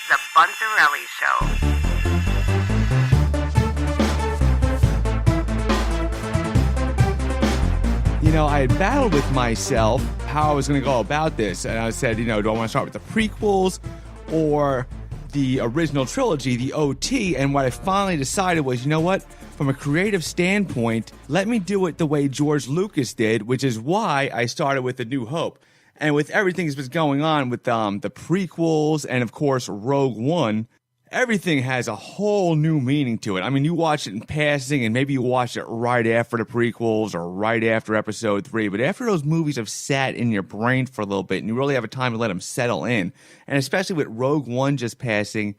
The Buntarelli Show. I had battled with myself how I was going to go about this. And I said, do I want to start with the prequels or the original trilogy, the OT? And what I finally decided was, you know what? From a creative standpoint, let me do it the way George Lucas did, which is why I started with A New Hope. And with everything that's been going on with the prequels and, of course, Rogue One, everything has a whole new meaning to it. I mean, you watch it in passing, and maybe you watch it right after the prequels or right after Episode 3. But after those movies have sat in your brain for a little bit, and you really have a time to let them settle in, and especially with Rogue One just passing,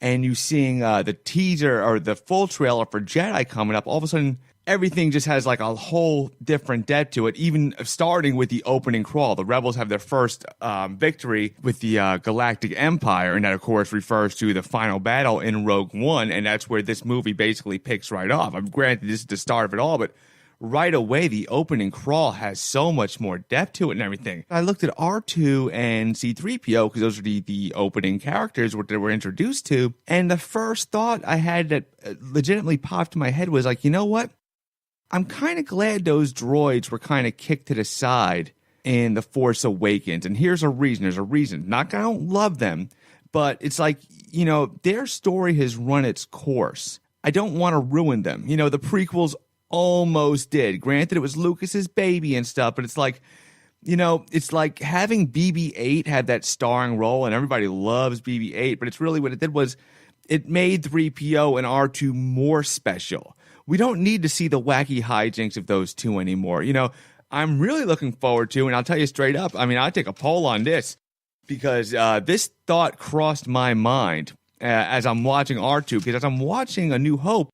and you seeing the teaser or the full trailer for Jedi coming up, all of a sudden everything just has like a whole different depth to it, even starting with the opening crawl. The Rebels have their first victory with the Galactic Empire, and that, of course, refers to the final battle in Rogue One, and that's where this movie basically picks right off. I'm granted this is the start of it all, but right away, the opening crawl has so much more depth to it and everything. I looked at R2 and C-3PO because those are the opening characters that we're introduced to, and the first thought I had that legitimately popped in my head was like, you know what? I'm kind of glad those droids were kind of kicked to the side in The Force Awakens. And here's a reason. There's a reason. Not I don't love them, but it's like, their story has run its course. I don't want to ruin them. The prequels almost did. Granted, it was Lucas's baby and stuff, but it's like, it's like having BB-8 have that starring role, and everybody loves BB-8, but it's really what it did was it made 3PO and R2 more special. We don't need to see the wacky hijinks of those two anymore. I'm really looking forward to, and I'll tell you straight up, I'll take a poll on this because this thought crossed my mind as I'm watching R2, because as I'm watching A New Hope,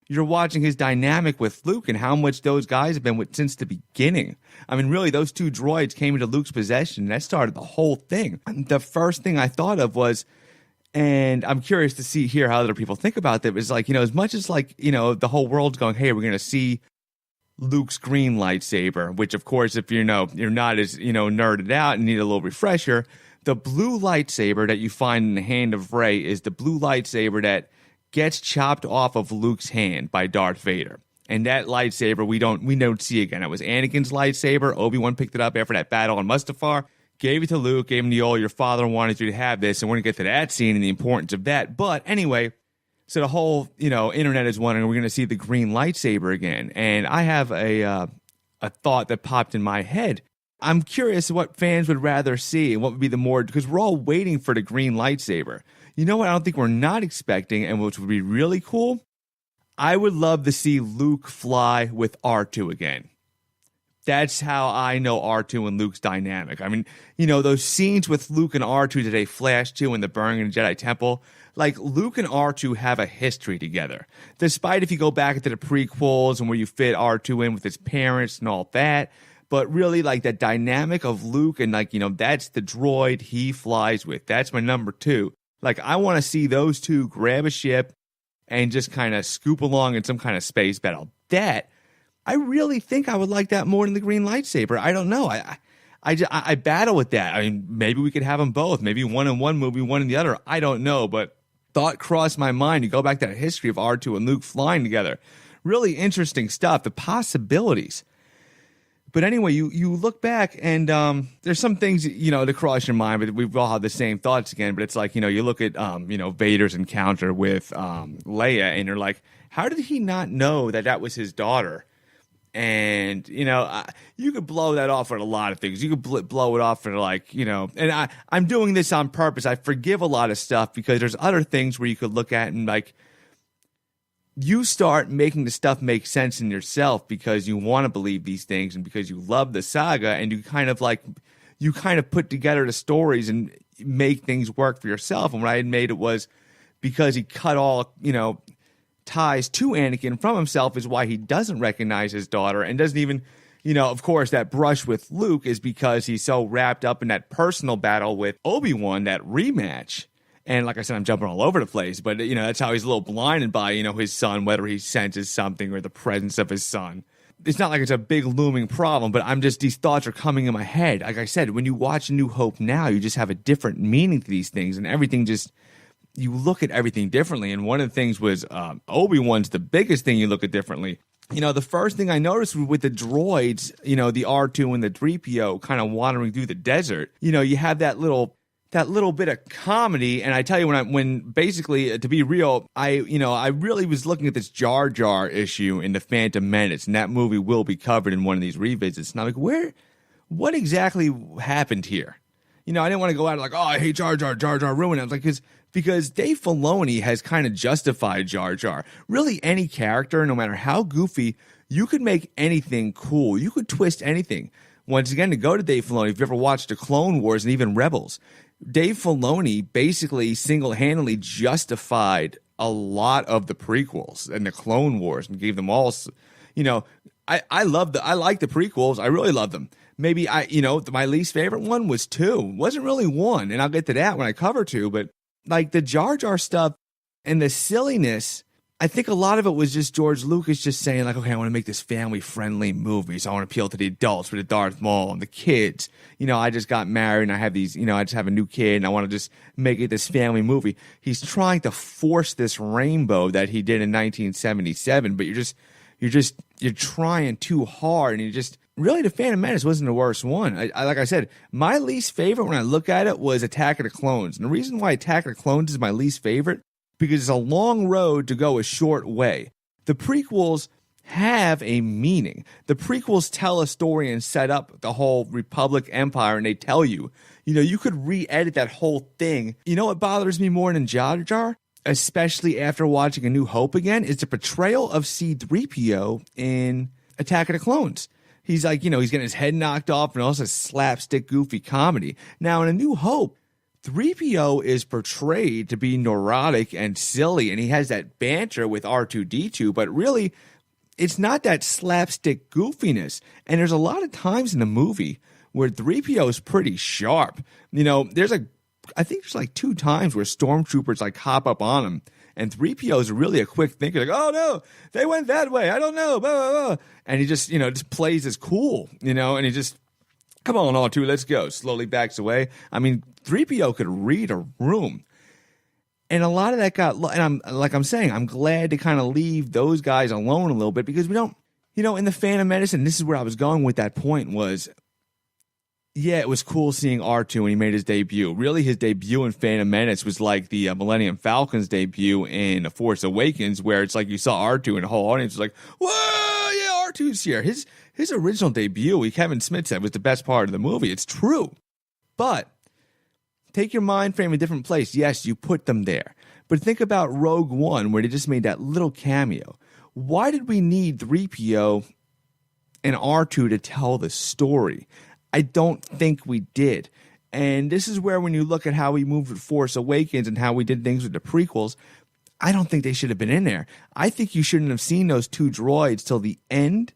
you're watching his dynamic with Luke and how much those guys have been with since the beginning. Really, those two droids came into Luke's possession, and that started the whole thing. The first thing I thought of was, and I'm curious to hear how other people think about that. Is like, as much as the whole world's going, hey, we're going to see Luke's green lightsaber, which of course, if you're not as, nerded out and need a little refresher, the blue lightsaber that you find in the hand of Rey is the blue lightsaber that gets chopped off of Luke's hand by Darth Vader. And that lightsaber we don't see again. It was Anakin's lightsaber. Obi-Wan picked it up after that battle on Mustafar. Gave it to Luke, gave him the old, your father wanted you to have this, and we're going to get to that scene and the importance of that. But anyway, so the whole, internet is wondering, we're going to see the green lightsaber again. And I have a thought that popped in my head. I'm curious what fans would rather see and what would be the more, because we're all waiting for the green lightsaber. You know what I don't think we're not expecting, and which would be really cool? I would love to see Luke fly with R2 again. That's how I know R2 and Luke's dynamic. Those scenes with Luke and R2 that they flash to in the burning of the Jedi Temple, like Luke and R2 have a history together. Despite if you go back into the prequels and where you fit R2 in with his parents and all that, but really like that dynamic of Luke and that's the droid he flies with. That's my number two. Like I want to see those two grab a ship and just kind of scoop along in some kind of space battle. I really think I would like that more than the green lightsaber. I don't know. I battle with that. Maybe we could have them both. Maybe one in one movie, one in the other. I don't know. But thought crossed my mind. You go back to that history of R2 and Luke flying together. Really interesting stuff. The possibilities. But anyway, you look back and there's some things, to cross your mind, but we've all had the same thoughts again. But it's like, you look at, Vader's encounter with Leia and you're like, how did he not know that was his daughter? And, you could blow that off with a lot of things. You could blow it off for and I'm doing this on purpose. I forgive a lot of stuff because there's other things where you could look at and like, you start making the stuff make sense in yourself because you want to believe these things and because you love the saga and you kind of put together the stories and make things work for yourself. And what I had made it was because he cut all, ties to Anakin from himself is why he doesn't recognize his daughter and doesn't even, of course, that brush with Luke is because he's so wrapped up in that personal battle with Obi-Wan, that rematch. And like I said, I'm jumping all over the place, but, that's how he's a little blinded by, his son, whether he senses something or the presence of his son. It's not like it's a big looming problem, but these thoughts are coming in my head. Like I said, when you watch A New Hope now, you just have a different meaning to these things and everything just you look at everything differently. And one of the things was Obi-Wan's the biggest thing you look at differently. The first thing I noticed with the droids, the R2 and the 3PO kind of wandering through the desert, you have that little bit of comedy. And I tell you, when basically, to be real, I really was looking at this Jar Jar issue in The Phantom Menace, and that movie will be covered in one of these revisits. And I'm like, what exactly happened here? I didn't want to go out like, oh, I hate Jar Jar ruined it. I was like, because Dave Filoni has kind of justified Jar Jar. Really, any character, no matter how goofy, you could make anything cool. You could twist anything. Once again, to go to Dave Filoni, if you ever watched the Clone Wars and even Rebels, Dave Filoni basically single-handedly justified a lot of the prequels and the Clone Wars and gave them all, I like the prequels. I really love them. Maybe my least favorite one was 2. It wasn't really 1, and I'll get to that when I cover 2, but like the Jar Jar stuff and the silliness, I think a lot of it was just George Lucas just saying like, okay, I want to make this family-friendly movie, so I want to appeal to the adults with the Darth Maul and the kids. I just got married and I have these, I just have a new kid and I want to just make it this family movie. He's trying to force this rainbow that he did in 1977, but you're trying too hard, and really, The Phantom Menace wasn't the worst one. I like I said, my least favorite when I look at it was Attack of the Clones. And the reason why Attack of the Clones is my least favorite, because it's a long road to go a short way. The prequels have a meaning. The prequels tell a story and set up the whole Republic Empire, and they tell you, you could re-edit that whole thing. What bothers me more than Jar Jar, especially after watching A New Hope again, is the portrayal of C-3PO in Attack of the Clones. He's like, he's getting his head knocked off and also slapstick goofy comedy. Now, in A New Hope, 3PO is portrayed to be neurotic and silly, and he has that banter with R2-D2, but really, it's not that slapstick goofiness. And there's a lot of times in the movie where 3PO is pretty sharp. I think there's like 2 times where stormtroopers like hop up on him, and 3PO is really a quick thinker, like, oh no, they went that way, I don't know, blah, blah, blah. And he just, just plays as cool, and he just, come on, R2, let's go, slowly backs away. I mean, 3PO could read a room. And a lot of that and I'm glad to kind of leave those guys alone a little bit, because we don't, in The Phantom Menace, and this is where I was going with that point was, yeah, it was cool seeing R2 when he made his debut. Really, his debut in Phantom Menace was like the Millennium Falcon's debut in The Force Awakens, where it's like you saw R2 and the whole audience was like, whoa, yeah, R2's here. His original debut, Kevin Smith said, was the best part of the movie. It's true. But take your mind frame a different place. Yes, you put them there. But think about Rogue One, where they just made that little cameo. Why did we need 3PO and R2 to tell the story? I don't think we did. And this is where, when you look at how we moved with Force Awakens and how we did things with the prequels, I don't think they should have been in there. I think you shouldn't have seen those 2 droids till the end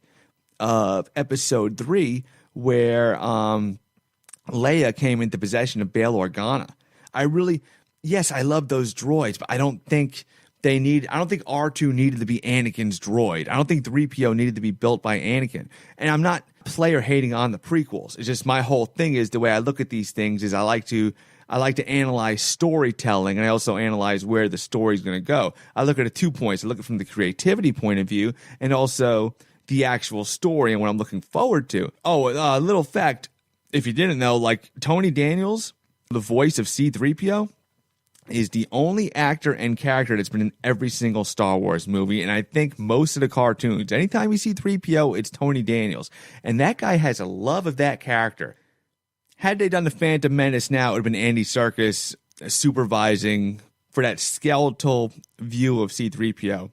of Episode 3, where Leia came into possession of Bail Organa. Yes, I love those droids, but I don't think R2 needed to be Anakin's droid. I don't think 3PO needed to be built by Anakin. And I'm not player hating on the prequels. It's just my whole thing is, the way I look at these things is I like to analyze storytelling, and I also analyze where the story's going to go. I look at it 2 points. I look at it from the creativity point of view, and also the actual story and what I'm looking forward to. Oh, a little fact, if you didn't know, like Tony Daniels, the voice of C-3PO, is the only actor and character that's been in every single Star Wars movie, and I think most of the cartoons. Anytime you see 3PO, it's Tony Daniels. And that guy has a love of that character. Had they done The Phantom Menace now, it would have been Andy Serkis supervising for that skeletal view of C-3PO.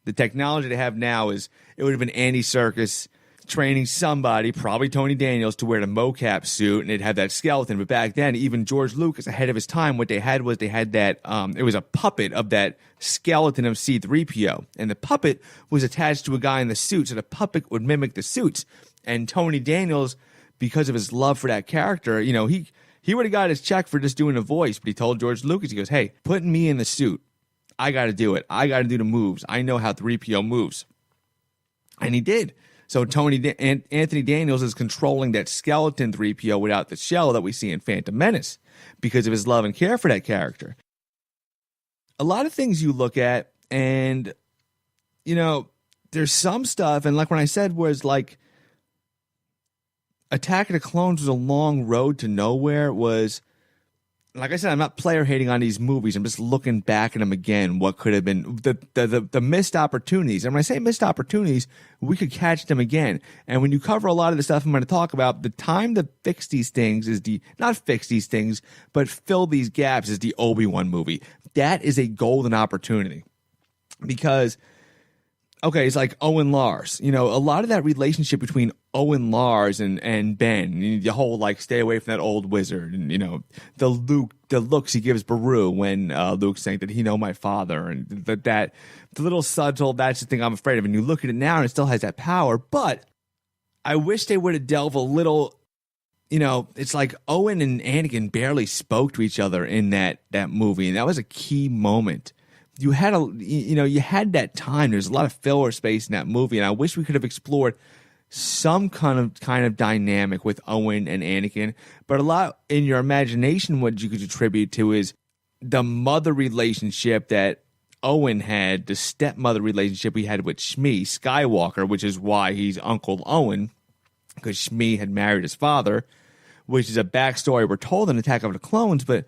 The technology they have now is, it would have been Andy Serkis training somebody, probably Tony Daniels, to wear the mocap suit, and they'd have that skeleton. But back then, even George Lucas, ahead of his time, what they had that, it was a puppet of that skeleton of C-3PO. And the puppet was attached to a guy in the suit, so the puppet would mimic the suits. And Tony Daniels, because of his love for that character, he would have got his check for just doing a voice, but he told George Lucas, he goes, hey, putting me in the suit, I got to do it. I got to do the moves. I know how 3PO moves. And he did. So Anthony Daniels is controlling that skeleton 3PO without the shell that we see in Phantom Menace because of his love and care for that character. a lot of things you look at, and, you know, there's some stuff, and like when I said was like Attack of the Clones was a long road to nowhere, was, like I said, I'm not player hating on these movies. I'm just looking back at them again. What could have been the missed opportunities. And when I say missed opportunities, we could catch them again. And when you cover a lot of the stuff I'm going to talk about, the time to fix these things is not fix these things, but fill these gaps is the Obi-Wan movie. That is a golden opportunity. Because, okay, it's like Owen Lars. You know, a lot of that relationship between Owen Lars and Ben, the whole like stay away from that old wizard, and you know the looks he gives Beru when Luke's saying that he know my father, and that the little subtle, that's the thing I'm afraid of. And you look at it now and it still has that power, but I wish they would have delved a little. You know, it's like Owen and Anakin barely spoke to each other in that movie, and that was a key moment. You had you had that time. There's a lot of filler space in that movie, and I wish we could have explored some kind of dynamic with Owen and Anakin. But a lot in your imagination, what you could attribute to is the mother relationship that Owen had, the stepmother relationship he had with Shmi Skywalker, which is why he's Uncle Owen, because Shmi had married his father, which is a backstory we're told in Attack of the Clones, but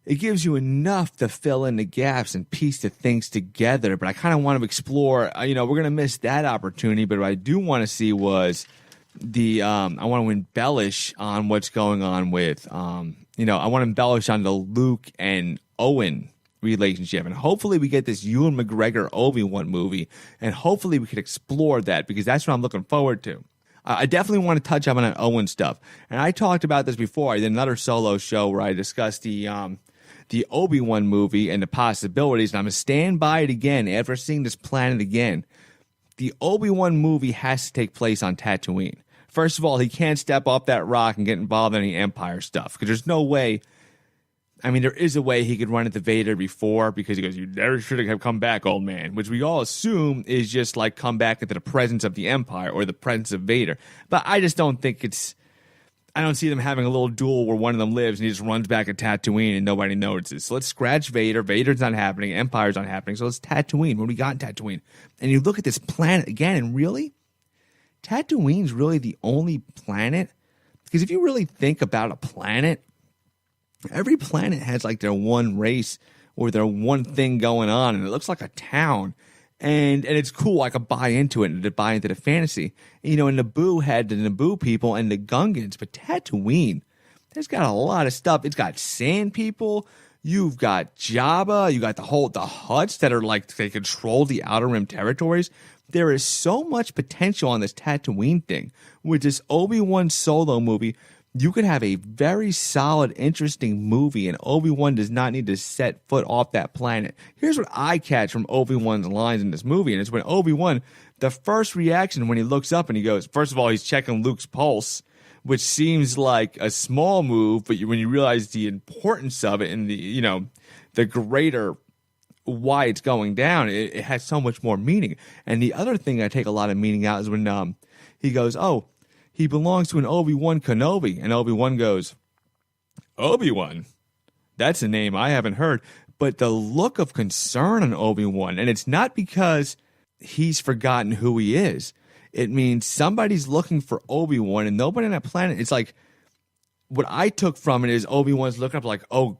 it gives you enough to fill in the gaps and piece the things together. But I kind of want to explore, we're going to miss that opportunity. But what I do want to see was I want to embellish on what's going on with, I want to embellish on the Luke and Owen relationship. And hopefully we get this Ewan McGregor Obi-Wan movie. And hopefully we could explore that, because that's what I'm looking forward to. I definitely want to touch up on that Owen stuff. And I talked about this before. I did another solo show where I discussed the Obi-Wan movie and the possibilities, and I'm going to stand by it again after seeing this planet again. The Obi-Wan movie has to take place on Tatooine. First of all, he can't step off that rock and get involved in any Empire stuff, because there's no way. I mean, there is a way he could run into Vader before, because he goes, "You never should have come back, old man," which we all assume is just like come back into the presence of the Empire or the presence of Vader. But I just don't think I don't see them having a little duel where one of them lives and he just runs back at Tatooine and nobody notices. So let's scratch Vader. Vader's not happening. Empire's not happening. So let's Tatooine. What do we got in Tatooine? And you look at this planet again, and really, Tatooine's really the only planet. Because if you really think about a planet, every planet has like their one race or their one thing going on, and it looks like a town. And it's cool. I could buy into it and to buy into the fantasy. And Naboo had the Naboo people and the Gungans, but Tatooine, there's got a lot of stuff. It's got sand people. You've got Jabba. You got the Hutts that are like, they control the Outer Rim territories. There is so much potential on this Tatooine thing. With this Obi-Wan solo movie, you could have a very solid, interesting movie, and Obi-Wan does not need to set foot off that planet. Here's what I catch from Obi-Wan's lines in this movie, and it's when Obi-Wan, the first reaction when he looks up and he goes, first of all, he's checking Luke's pulse, which seems like a small move, but when you realize the importance of it and the greater why it's going down, it has so much more meaning. And the other thing I take a lot of meaning out is when he goes, "Oh, he belongs to an Obi-Wan Kenobi." And Obi-Wan goes, "Obi-Wan? That's a name I haven't heard." But the look of concern on Obi-Wan, and it's not because he's forgotten who he is. It means somebody's looking for Obi-Wan, and nobody on that planet. It's like, what I took from it is Obi-Wan's looking up like, "Oh,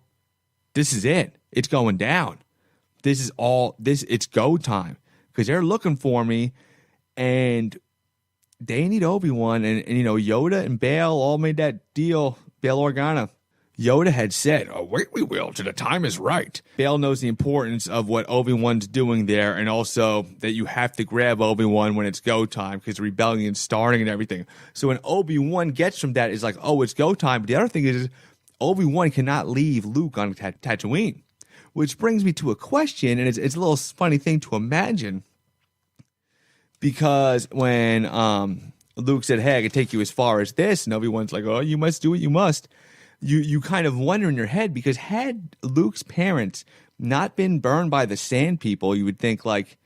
this is it. It's going down. It's go time." Because they're looking for me, and they need Obi-Wan, and Yoda and Bail all made that deal. Bail Organa. Yoda had said, "Oh, wait, we will, till the time is right." Bail knows the importance of what Obi-Wan's doing there, and also that you have to grab Obi-Wan when it's go time, because the rebellion's starting and everything. So when Obi-Wan gets from that, it's like, oh, it's go time. But the other thing is Obi-Wan cannot leave Luke on Tatooine, which brings me to a question, and it's a little funny thing to imagine. Because when Luke said, "Hey, I can take you as far as this," and Obi-Wan's like, "Oh, you must do what you must," you kind of wonder in your head, because had Luke's parents not been burned by the Sand People, you would think, like,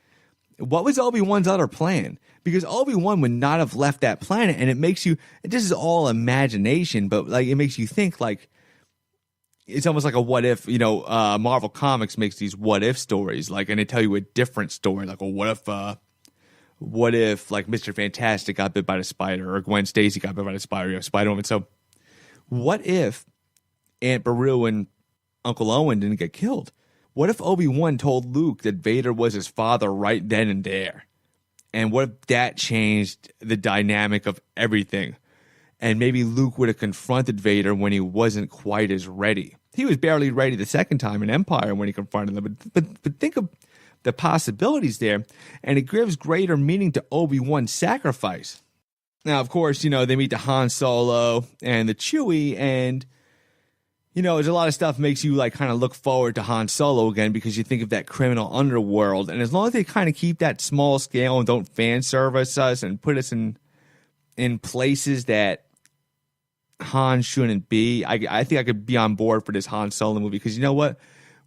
what was Obi-Wan's other plan? Because Obi-Wan would not have left that planet, and it makes you, this is all imagination, but like it makes you think, like, it's almost like a what if, Marvel Comics makes these what if stories, like, and they tell you a different story, like, well, what if like Mr. Fantastic got bit by the spider, or Gwen Stacy got bit by the spider, Spider-Woman. So what if Aunt Beru and Uncle Owen didn't get killed? What if Obi-Wan told Luke that Vader was his father right then and there? And what if that changed the dynamic of everything? And maybe Luke would have confronted Vader when he wasn't quite as ready. He was barely ready the second time in Empire when he confronted them. But think of the possibilities there, and it gives greater meaning to Obi-Wan's sacrifice. Now, of course, they meet the Han Solo and the Chewie, and, there's a lot of stuff makes you, like, kind of look forward to Han Solo again because you think of that criminal underworld. And as long as they kind of keep that small scale and don't fan service us and put us in places that Han shouldn't be, I think I could be on board for this Han Solo movie, because you know what?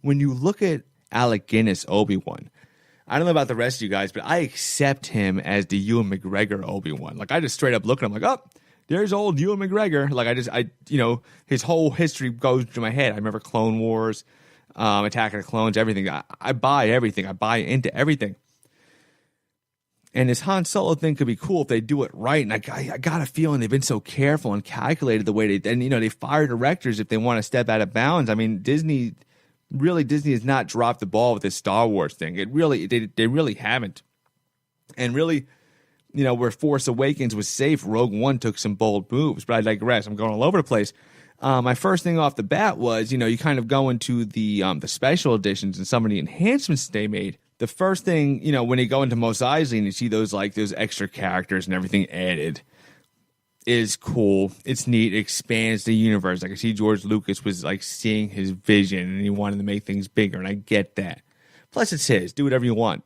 When you look at Alec Guinness Obi-Wan, I don't know about the rest of you guys, but I accept him as the Ewan McGregor Obi-Wan. Like, I just straight up look at him like, oh, there's old Ewan McGregor. Like, his whole history goes through my head. I remember Clone Wars, Attack of the Clones, everything. I buy everything. I buy into everything. And this Han Solo thing could be cool if they do it right. And I got a feeling they've been so careful and calculated the way they fire directors if they want to step out of bounds. I mean, Disney has not dropped the ball with this Star Wars thing. They really haven't. And really, where Force Awakens was safe, Rogue One took some bold moves. But I digress. I'm going all over the place. My first thing off the bat was, you kind of go into the special editions and some of the enhancements they made. The first thing, when you go into Mos Eisley and you see those extra characters and everything added, is cool. It's neat. It expands the universe. Like, I see George Lucas was like seeing his vision and he wanted to make things bigger, and I get that. Plus, it's his. Do whatever you want.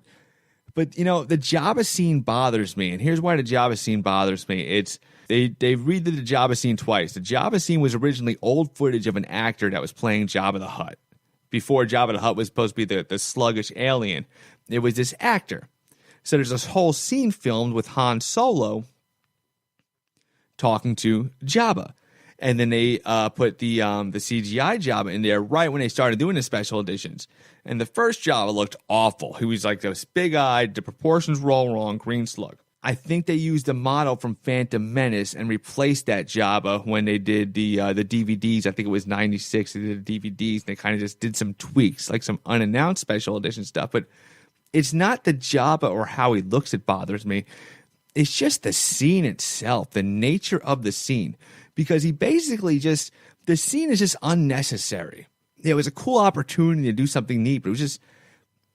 But, the Jabba scene bothers me, and here's why the Jabba scene bothers me. It's they redid the Jabba scene twice. The Jabba scene was originally old footage of an actor that was playing Jabba the Hutt. Before Jabba the Hutt was supposed to be the sluggish alien, it was this actor. So there's this whole scene filmed with Han Solo talking to Jabba. And then they put the CGI Jabba in there right when they started doing the special editions. And the first Jabba looked awful. He was like this big-eyed, the proportions were all wrong, green slug. I think they used the model from Phantom Menace and replaced that Jabba when they did the DVDs. I think it was 96. They did the DVDs, and they kind of just did some tweaks, like some unannounced special edition stuff. But it's not the Jabba or how he looks that bothers me. It's just the scene itself, the nature of the scene. Because he basically the scene is just unnecessary. It was a cool opportunity to do something neat, but it was just,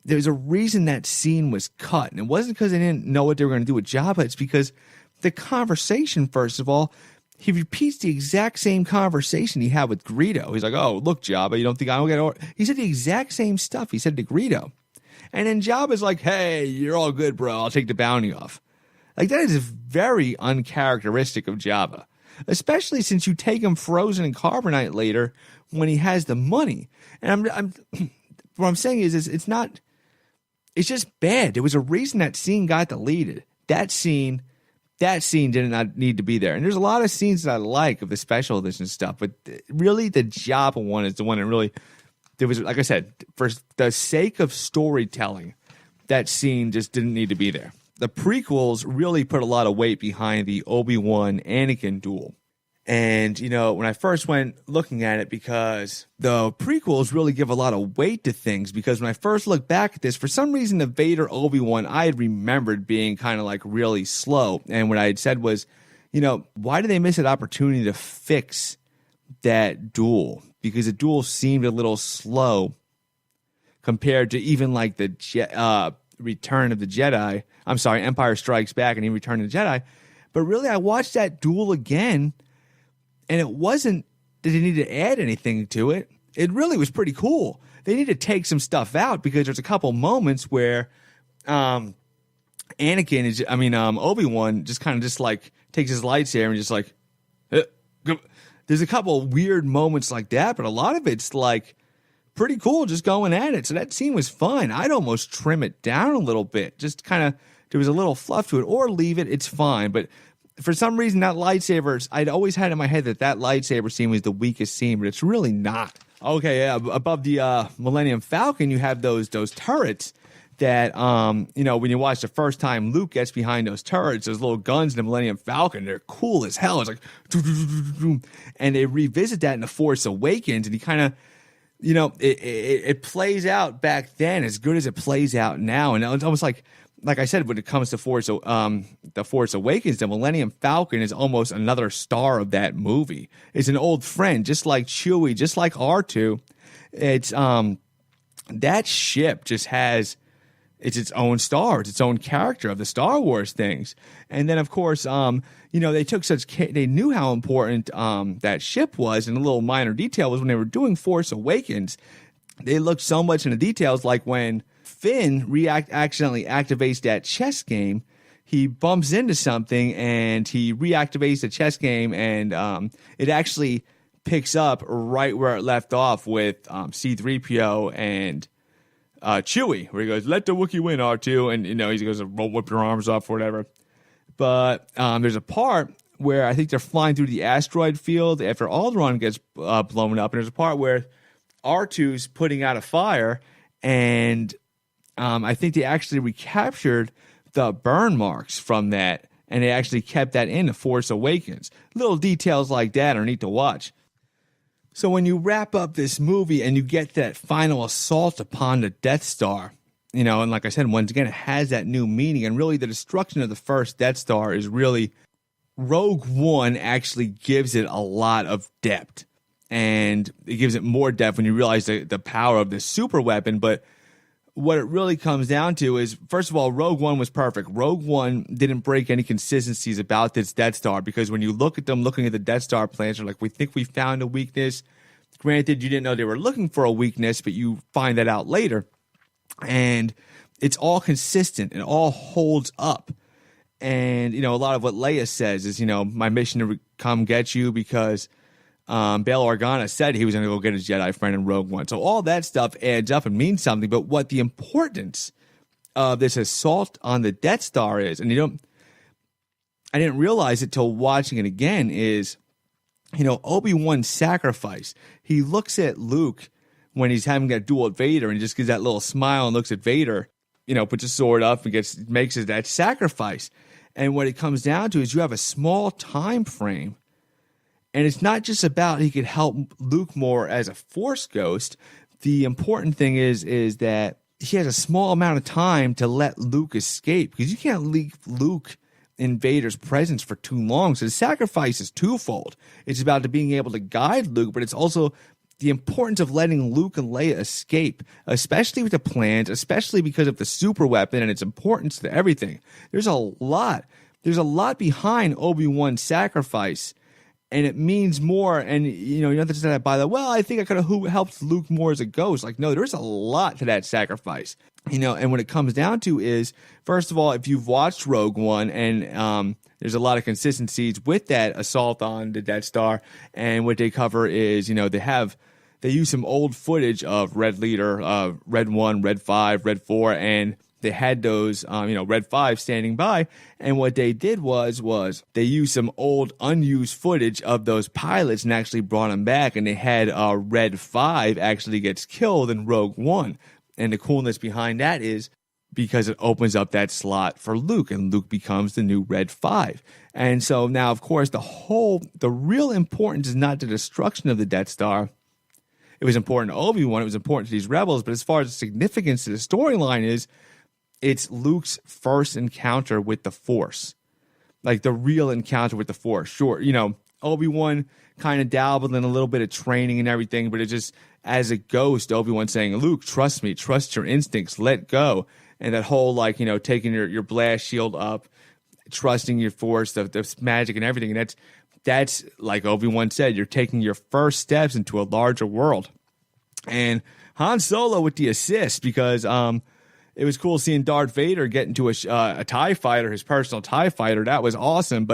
there's a reason that scene was cut. And it wasn't because they didn't know what they were going to do with Jabba. It's because the conversation, first of all, he repeats the exact same conversation he had with Greedo. He's like, oh, look, Jabba, you don't think I don't get it? He said the exact same stuff he said to Greedo. And then Jabba's like, hey, you're all good, bro. I'll take the bounty off. Like, that is very uncharacteristic of Jabba. Especially since you take him frozen in carbonite later when he has the money. And what I'm saying is it's just bad. There was a reason that scene got deleted. That scene did not need to be there. And there's a lot of scenes that I like of the special edition stuff, but really the Jabba one is the one that really, there was, like I said, for the sake of storytelling, that scene just didn't need to be there. The prequels really put a lot of weight behind the Obi-Wan Anakin duel. And, when I first went looking at it, because the prequels really give a lot of weight to things, because when I first looked back at this, for some reason, the Vader Obi-Wan, I had remembered being kind of like really slow. And what I had said was, why did they miss an opportunity to fix that duel? Because the duel seemed a little slow compared to even like the Return of the Jedi. I'm sorry, Empire Strikes Back and even Return of the Jedi. But really, I watched that duel again, and it wasn't that they needed to add anything to it. It really was pretty cool. They need to take some stuff out because there's a couple moments where Obi-Wan just kind of just like takes his lightsaber and just like, there's a couple weird moments like that, but a lot of it's like pretty cool just going at it. So that scene was fun. I'd almost trim it down a little bit. Just kind of, there was a little fluff to it, or leave it. It's fine. But for some reason, that lightsaber, I'd always had in my head that lightsaber scene was the weakest scene, but it's really not. Okay, yeah. Above the Millennium Falcon, you have those turrets that, when you watch the first time Luke gets behind those turrets, those little guns in the Millennium Falcon, they're cool as hell. It's like, and they revisit that in The Force Awakens, and he kind of, it plays out back then as good as it plays out now. And it's almost like I said, when it comes to The Force Awakens, the Millennium Falcon is almost another star of that movie. It's an old friend, just like Chewie, just like R2. It's, that ship just has, it's its own star. It's its own character of the Star Wars things. And then, of course, they took they knew how important that ship was. And a little minor detail was when they were doing Force Awakens, they looked so much into details, like when Finn accidentally activates that chess game, he bumps into something and he reactivates the chess game, and it actually picks up right where it left off with C-3PO and Chewie, where he goes, "Let the Wookiee win, R2," and he goes, "Whip your arms off" or whatever. But there's a part where I think they're flying through the asteroid field after Alderaan gets blown up, and there's a part where R2's putting out a fire, and I think they actually recaptured the burn marks from that, and they actually kept that in The Force Awakens. Little details like that are neat to watch. So when you wrap up this movie and you get that final assault upon the Death Star, and like I said, once again, it has that new meaning. And really, the destruction of the first Death Star is really, Rogue One actually gives it a lot of depth. And it gives it more depth when you realize the power of the super weapon. But what it really comes down to is, first of all, Rogue One was perfect. Rogue One didn't break any consistencies about this Death Star, because when you look at them looking at the Death Star plans, they're like, we think we found a weakness. Granted, you didn't know they were looking for a weakness, but you find that out later. And it's all consistent. It all holds up. And, a lot of what Leia says is, my mission to come get you, because Bail Organa said he was going to go get his Jedi friend in Rogue One. So all that stuff adds up and means something. But what the importance of this assault on the Death Star is, and I didn't realize it till watching it again, is, Obi-Wan's sacrifice. He looks at Luke when he's having that duel with Vader, and he just gives that little smile and looks at Vader, puts his sword up and makes that sacrifice. And what it comes down to is you have a small time frame. And it's not just about he could help Luke more as a Force ghost. The important thing is that he has a small amount of time to let Luke escape, because you can't leave Luke in Vader's presence for too long. So the sacrifice is twofold. It's about being able to guide Luke, but it's also the importance of letting Luke and Leia escape, especially with the plans, especially because of the super weapon and its importance to everything. There's a lot behind Obi-Wan's sacrifice. And it means more, and you don't have to say that by the, well, I think I could have helped Luke more as a ghost. Like, no, there's a lot to that sacrifice. And what it comes down to is, first of all, if you've watched Rogue One, and there's a lot of consistencies with that assault on the Death Star, and what they cover is, they use some old footage of Red Leader, Red 1, Red 5, Red 4, and they had those, Red 5 standing by. And what they did was they used some old unused footage of those pilots and actually brought them back. And they had Red 5 actually gets killed in Rogue One. And the coolness behind that is because it opens up that slot for Luke, and Luke becomes the new Red 5. And so now, of course, the real importance is not the destruction of the Death Star. It was important to Obi-Wan. It was important to these rebels. But as far as the significance to the storyline is, it's Luke's first encounter with the Force, like the real encounter with the Force. Sure, Obi-Wan kind of dabbled in a little bit of training and everything, but it just, as a ghost, Obi-Wan saying, Luke, trust me, trust your instincts, let go. And that whole, taking your blast shield up, trusting your Force, the magic and everything. And that's like Obi-Wan said, you're taking your first steps into a larger world. And Han Solo with the assist, because it was cool seeing Darth Vader get into a TIE fighter, his personal TIE fighter. That was awesome.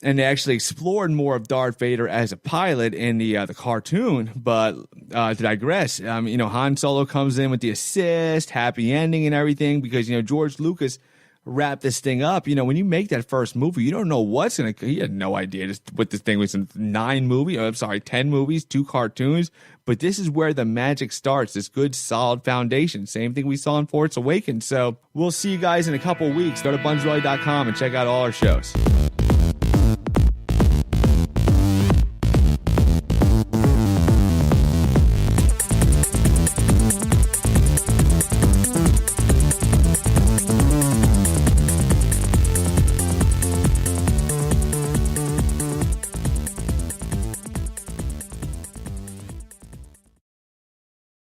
And they actually explored more of Darth Vader as a pilot in the cartoon. But to digress, Han Solo comes in with the assist, happy ending and everything, because, George Lucas wrap this thing up. You know, when you make that first movie, you don't know what's going to, he had no idea just what this thing was in 10 movies, 2 cartoons. But this is where the magic starts, this good, solid foundation. Same thing we saw in Force Awakens. So we'll see you guys in a couple weeks. Go to bunsrolly.com and check out all our shows.